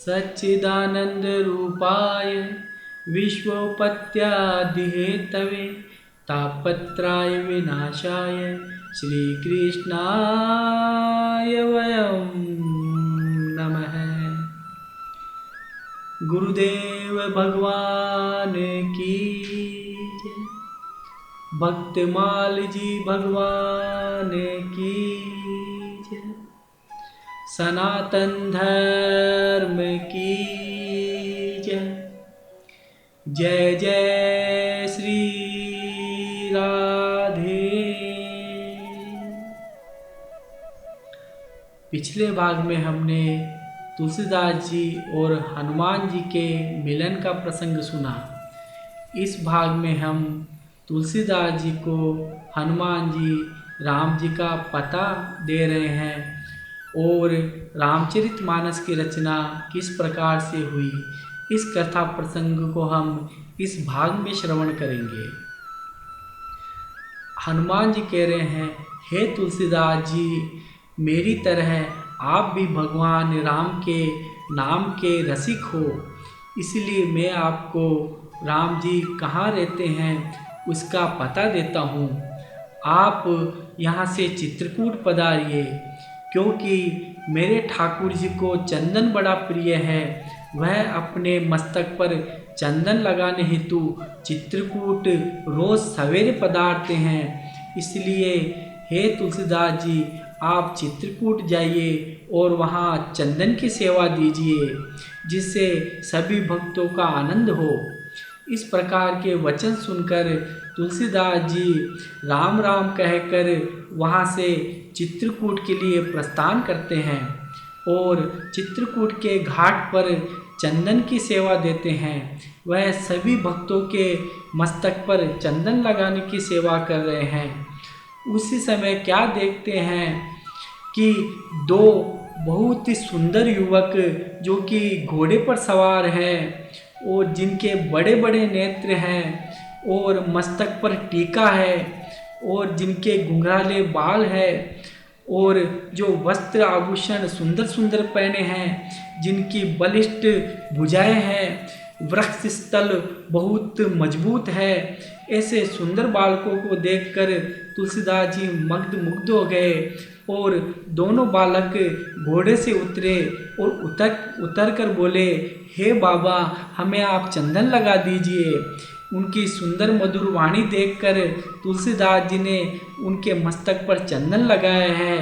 सच्चिदानंद रूपाय विश्वोपत्यादिहेतवे तापत्राय विनाशाय श्रीकृष्णाय वयं नमः। गुरुदेव भगवान की जय। भक्तमाल जी भगवान की जय। सनातन धर्म की जय। जय जय श्री राधे। पिछले भाग में हमने तुलसीदास जी और हनुमान जी के मिलन का प्रसंग सुना। इस भाग में हम तुलसीदास जी को हनुमान जी राम जी का पता दे रहे हैं और रामचरितमानस की रचना किस प्रकार से हुई, इस कथा प्रसंग को हम इस भाग में श्रवण करेंगे। हनुमान जी कह रहे हैं, हे तुलसीदास जी, मेरी तरह आप भी भगवान राम के नाम के रसिक हो, इसलिए मैं आपको राम जी कहाँ रहते हैं उसका पता देता हूँ। आप यहाँ से चित्रकूट पधारिए, क्योंकि मेरे ठाकुर जी को चंदन बड़ा प्रिय है। वह अपने मस्तक पर चंदन लगाने हेतु चित्रकूट रोज सवेरे पधारते हैं। इसलिए हे तुलसीदास जी, आप चित्रकूट जाइए और वहाँ चंदन की सेवा दीजिए, जिससे सभी भक्तों का आनंद हो। इस प्रकार के वचन सुनकर तुलसीदास जी राम राम कहकर वहाँ से चित्रकूट के लिए प्रस्थान करते हैं और चित्रकूट के घाट पर चंदन की सेवा देते हैं। वह सभी भक्तों के मस्तक पर चंदन लगाने की सेवा कर रहे हैं। उसी समय क्या देखते हैं कि दो बहुत ही सुंदर युवक जो कि घोड़े पर सवार हैं और जिनके बड़े बड़े नेत्र हैं और मस्तक पर टीका है और जिनके घुंघराले बाल है और जो वस्त्र आभूषण सुंदर सुंदर पहने हैं, जिनकी बलिष्ठ भुजाएं हैं, वृक्ष स्थल बहुत मजबूत है, ऐसे सुंदर बालकों को देखकर तुलसीदास जी मुग्ध हो गए और दोनों बालक घोड़े से उतरे और उतर कर बोले, हे बाबा, हमें आप चंदन लगा दीजिए। उनकी सुंदर मधुर वाणी देखकर तुलसीदास जी ने उनके मस्तक पर चंदन लगाया है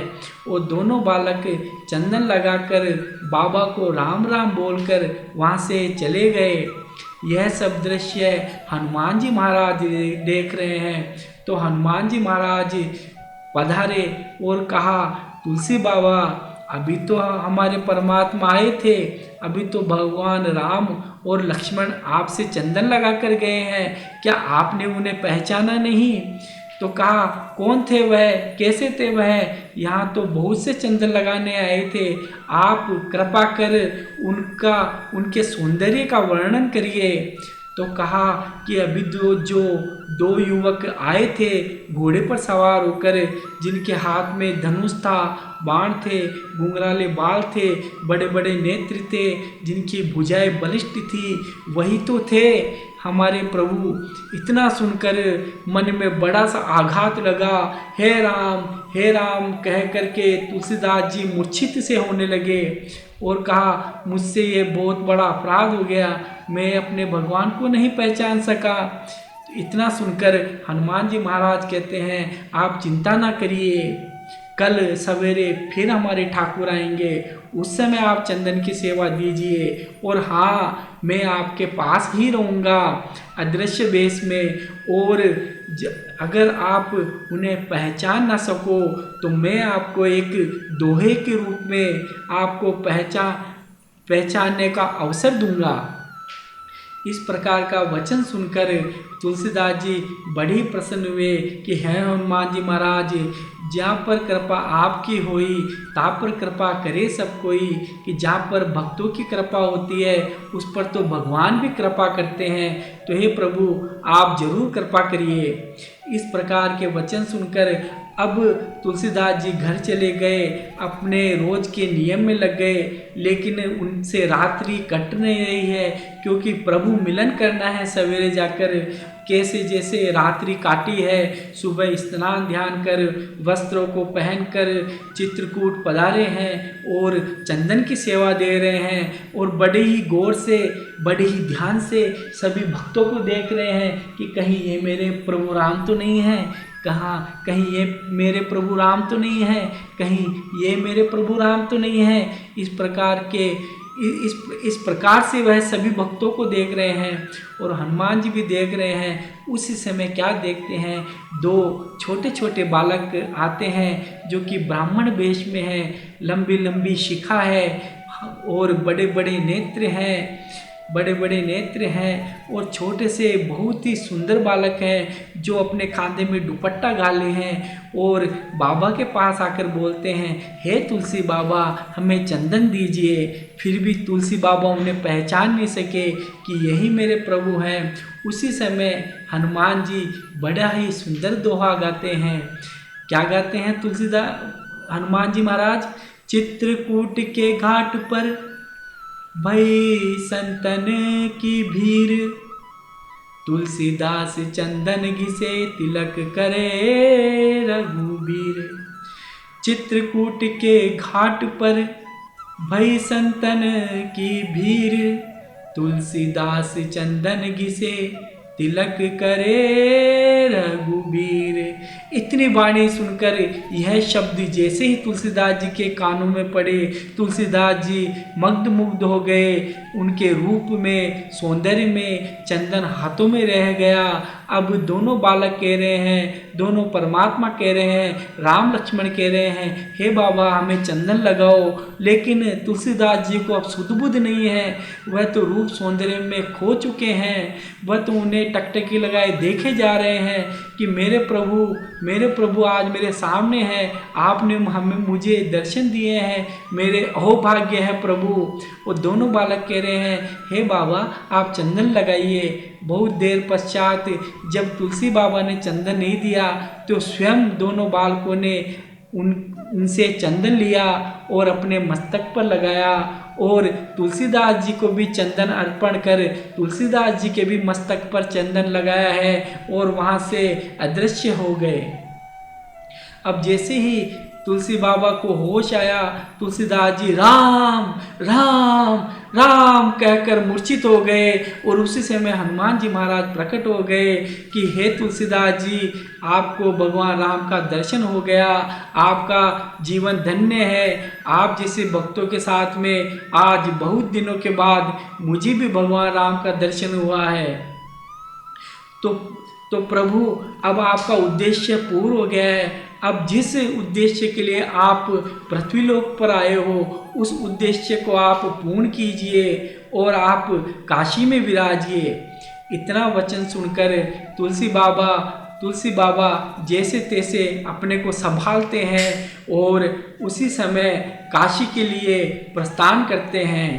और दोनों बालक चंदन लगाकर बाबा को राम राम बोलकर वहाँ से चले गए। यह सब दृश्य हनुमान जी महाराज देख रहे हैं। तो हनुमान जी महाराज पधारे और कहा, तुलसी बाबा, अभी तो हमारे परमात्मा आए थे, अभी तो भगवान राम और लक्ष्मण आपसे चंदन लगा कर गए हैं, क्या आपने उन्हें पहचाना नहीं? तो कहा, कौन थे वह, कैसे थे वह? यहाँ तो बहुत से चंदन लगाने आए थे, आप कृपा कर उनके सौंदर्य का वर्णन करिए। तो कहा कि अभी जो दो युवक आए थे घोड़े पर सवार होकर, जिनके हाथ में धनुष था, बाण थे, घुंघराले बाल थे, बड़े बड़े नेत्र थे, जिनकी भुजाएं बलिष्ठ थी, वही तो थे हमारे प्रभु। इतना सुनकर मन में बड़ा सा आघात लगा। हे राम कह करके तुलसीदास जी मूर्छित से होने लगे और कहा, मुझसे ये बहुत बड़ा अपराध हो गया, मैं अपने भगवान को नहीं पहचान सका। इतना सुनकर हनुमान जी महाराज कहते हैं, आप चिंता ना करिए, कल सवेरे फिर हमारे ठाकुर आएंगे, उस समय आप चंदन की सेवा दीजिए और हाँ, मैं आपके पास ही रहूँगा अदृश्य वेश में, और अगर आप उन्हें पहचान ना सको तो मैं आपको एक दोहे के रूप में आपको पहचानने का अवसर दूंगा। इस प्रकार का वचन सुनकर तुलसीदास जी बड़ी प्रसन्न हुए कि हैं हनुमान जी महाराज, जहाँ पर कृपा आपकी होई ता पर कृपा करे सब कोई, कि जहाँ पर भक्तों की कृपा होती है उस पर तो भगवान भी कृपा करते हैं। तो हे प्रभु, आप जरूर कृपा करिए। इस प्रकार के वचन सुनकर अब तुलसीदास जी घर चले गए, अपने रोज के नियम में लग गए, लेकिन उनसे रात्रि कट नहीं रही है, क्योंकि प्रभु मिलन करना है सवेरे जाकर। कैसे जैसे रात्रि काटी है, सुबह स्नान ध्यान कर वस्त्रों को पहनकर चित्रकूट पधारे हैं और चंदन की सेवा दे रहे हैं, और बड़े ही गौर से, बड़े ही ध्यान से सभी भक्तों को देख रहे हैं कि कहीं ये मेरे प्रभु राम तो नहीं है, कहीं ये मेरे प्रभु राम तो नहीं है, कहीं ये मेरे प्रभु राम तो नहीं है। इस प्रकार से वह सभी भक्तों को देख रहे हैं और हनुमान जी भी देख रहे हैं। उसी समय क्या देखते हैं, दो छोटे छोटे बालक आते हैं जो कि ब्राह्मण वेश में हैं, लंबी लंबी शिखा है और बड़े बड़े नेत्र हैं और छोटे से बहुत ही सुंदर बालक हैं जो अपने खांधे में दुपट्टा गाले हैं और बाबा के पास आकर बोलते हैं, हे तुलसी बाबा हमें चंदन दीजिए। फिर भी तुलसी बाबा उन्हें पहचान नहीं सके कि यही मेरे प्रभु हैं। उसी समय हनुमान जी बड़ा ही सुंदर दोहा गाते हैं। क्या गाते हैं हनुमान जी महाराज? चित्रकूट के घाट पर भई संतन की भीड़, तुलसीदास चंदन घिसे तिलक करे रघुबीर। चित्रकूट के घाट पर भई संतन की भीड़, तुलसीदास चंदन घिसे तिलक करे रघुबीर। इतनी वाणी सुनकर यह शब्द जैसे ही तुलसीदास जी के कानों में पड़े, तुलसीदास जी मुग्ध हो गए। उनके रूप में, सौंदर्य में चंदन हाथों में रह गया। अब दोनों बालक कह रहे हैं, दोनों परमात्मा कह रहे हैं, राम लक्ष्मण कह रहे हैं, हे बाबा हमें चंदन लगाओ। लेकिन तुलसीदास जी को अब सुध बुध नहीं है, वह तो रूप सौंदर्य में खो चुके हैं। वह तो उन्हें टकटकी लगाए देखे जा रहे हैं कि मेरे प्रभु आज मेरे सामने हैं, आपने मुझे दर्शन दिए हैं, मेरे अहोभाग्य है प्रभु। वो दोनों बालक कह रहे हैं, हे बाबा आप चंदन लगाइए। बहुत देर पश्चात जब तुलसी बाबा ने चंदन नहीं दिया तो स्वयं दोनों बालकों ने उनसे चंदन लिया और अपने मस्तक पर लगाया और तुलसीदास जी को भी चंदन अर्पण कर तुलसीदास जी के भी मस्तक पर चंदन लगाया है और वहाँ से अदृश्य हो गए। अब जैसे ही तुलसी बाबा को होश आया, तुलसीदास जी राम राम राम कहकर मूर्छित हो गए और उसी समय हनुमान जी महाराज प्रकट हो गए कि हे तुलसीदास जी, आपको भगवान राम का दर्शन हो गया, आपका जीवन धन्य है। आप जैसे भक्तों के साथ में आज बहुत दिनों के बाद मुझे भी भगवान राम का दर्शन हुआ है। तो प्रभु अब आपका उद्देश्य पूर्ण हो गया है। अब जिस उद्देश्य के लिए आप पृथ्वीलोक पर आए हो उस उद्देश्य को आप पूर्ण कीजिए और आप काशी में विराजिए। इतना वचन सुनकर तुलसी बाबा जैसे तैसे अपने को संभालते हैं और उसी समय काशी के लिए प्रस्थान करते हैं।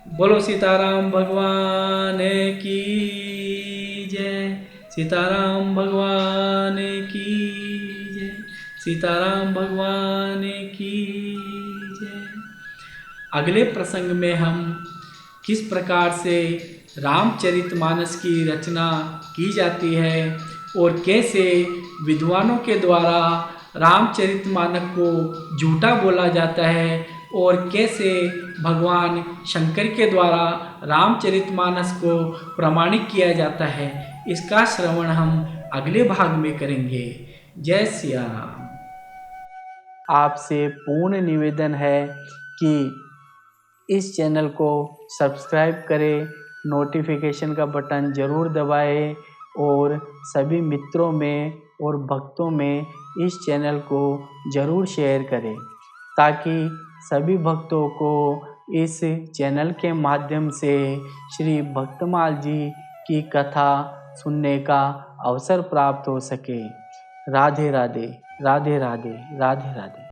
बोलो सीताराम भगवान की जय, सीताराम भगवान की जय, सीताराम भगवान की जय। अगले प्रसंग में हम किस प्रकार से रामचरितमानस की रचना की जाती है और कैसे विद्वानों के द्वारा रामचरितमानस को झूठा बोला जाता है और कैसे भगवान शंकर के द्वारा रामचरितमानस को प्रमाणित किया जाता है, इसका श्रवण हम अगले भाग में करेंगे। जय सिया राम। आपसे पूर्ण निवेदन है कि इस चैनल को सब्सक्राइब करें, नोटिफिकेशन का बटन ज़रूर दबाएं और सभी मित्रों में और भक्तों में इस चैनल को ज़रूर शेयर करें ताकि सभी भक्तों को इस चैनल के माध्यम से श्री भक्तमाल जी की कथा सुनने का अवसर प्राप्त हो सके। राधे राधे, राधे राधे, राधे राधे।